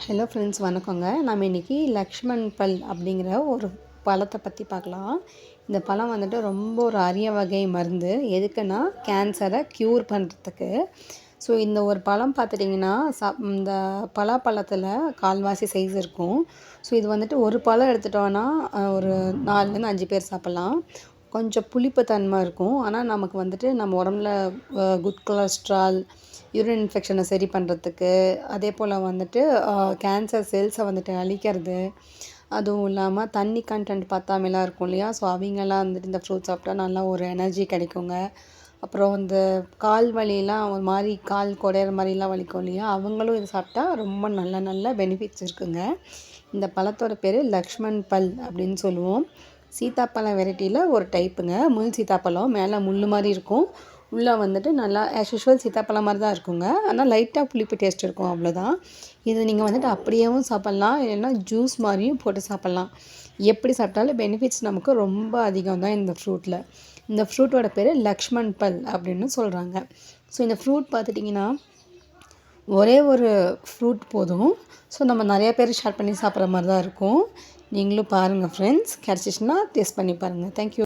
Hello friends, வணக்கங்க. நம்ம இன்றைக்கி லக்ஷ்மண் பல் அப்படிங்கிற ஒரு பழத்தை பற்றி பார்க்கலாம். இந்த பழம் வந்துட்டு ரொம்ப ஒரு அரிய வகை மருந்து. எதுக்குன்னா கேன்சரை க்யூர் பண்ணுறதுக்கு. ஸோ இந்த ஒரு பழம் பார்த்துட்டிங்கன்னா இந்த பலாப்பழத்தில் கால்வாசி சைஸ் இருக்கும். ஸோ இது வந்துட்டு ஒரு பழம் எடுத்துட்டோன்னா ஒரு 4லேருந்து 5 பேர் சாப்பிட்லாம். கொஞ்சம் புளிப்பு தன்மை இருக்கும். ஆனால் நமக்கு வந்துட்டு நம்ம உடம்புல குட் கொலஸ்ட்ரால், யூரின் இன்ஃபெக்ஷனை சரி பண்ணுறதுக்கு, அதே போல் வந்துட்டு கேன்சர் செல்ஸை வந்துட்டு அழிக்கிறது, அதுவும் இல்லாமல் தண்ணி கண்டென்ட் பத்தாமைலாம் இருக்கும் இல்லையா? ஸோ அவங்கெல்லாம் வந்துட்டு இந்த ஃப்ரூட் சாப்பிட்டா நல்லா ஒரு எனர்ஜி கிடைக்குங்க. அப்புறம் இந்த கால் வலிலாம் ஒரு மாதிரி கால் குடையிற மாதிரிலாம் வலிக்கும் இல்லையா? அவங்களும் இது சாப்பிட்டா ரொம்ப நல்ல நல்ல பெனிஃபிட்ஸ் இருக்குங்க. இந்த பழத்தோட பேர் லக்ஷ்மண் பல் அப்படின்னு சொல்லுவோம். சீத்தாப்பழம் வெரைட்டியில் ஒரு டைப்புங்க. முள் சீத்தாப்பழம் மேலே முள் மாதிரி இருக்கும். உள்ளே வந்துட்டு நல்லா ஆஸ் யூஷுவல் சீத்தாப்பழம் மாதிரி தான் இருக்குங்க. ஆனால் லைட்டாக புளிப்பு டேஸ்ட் இருக்கும், அவ்வளோதான். இது நீங்கள் வந்துட்டு அப்படியேவும் சாப்பிட்லாம், இல்லைன்னா ஜூஸ் மாதிரியும் போட்டு சாப்பிட்லாம். எப்படி சாப்பிட்டாலும் பெனிஃபிட்ஸ் நமக்கு ரொம்ப அதிகம் தான் இந்த ஃப்ரூட்டில். இந்த ஃப்ரூட்டோட பேர் லக்ஷ்மண் பல் அப்படின்னு சொல்கிறாங்க. ஸோ இந்த ஃப்ரூட் பார்த்துட்டிங்கன்னா ஒரே ஒரு ஃப்ரூட் போதும். ஸோ நம்ம நிறையா பேர் ஷேர் பண்ணி சாப்பிட்ற மாதிரி தான் இருக்கும். நீங்களும் பாருங்கள் ஃப்ரெண்ட்ஸ், கிடச்சிச்சின்னா டேஸ்ட் பண்ணி பாருங்கள். தேங்க்யூ.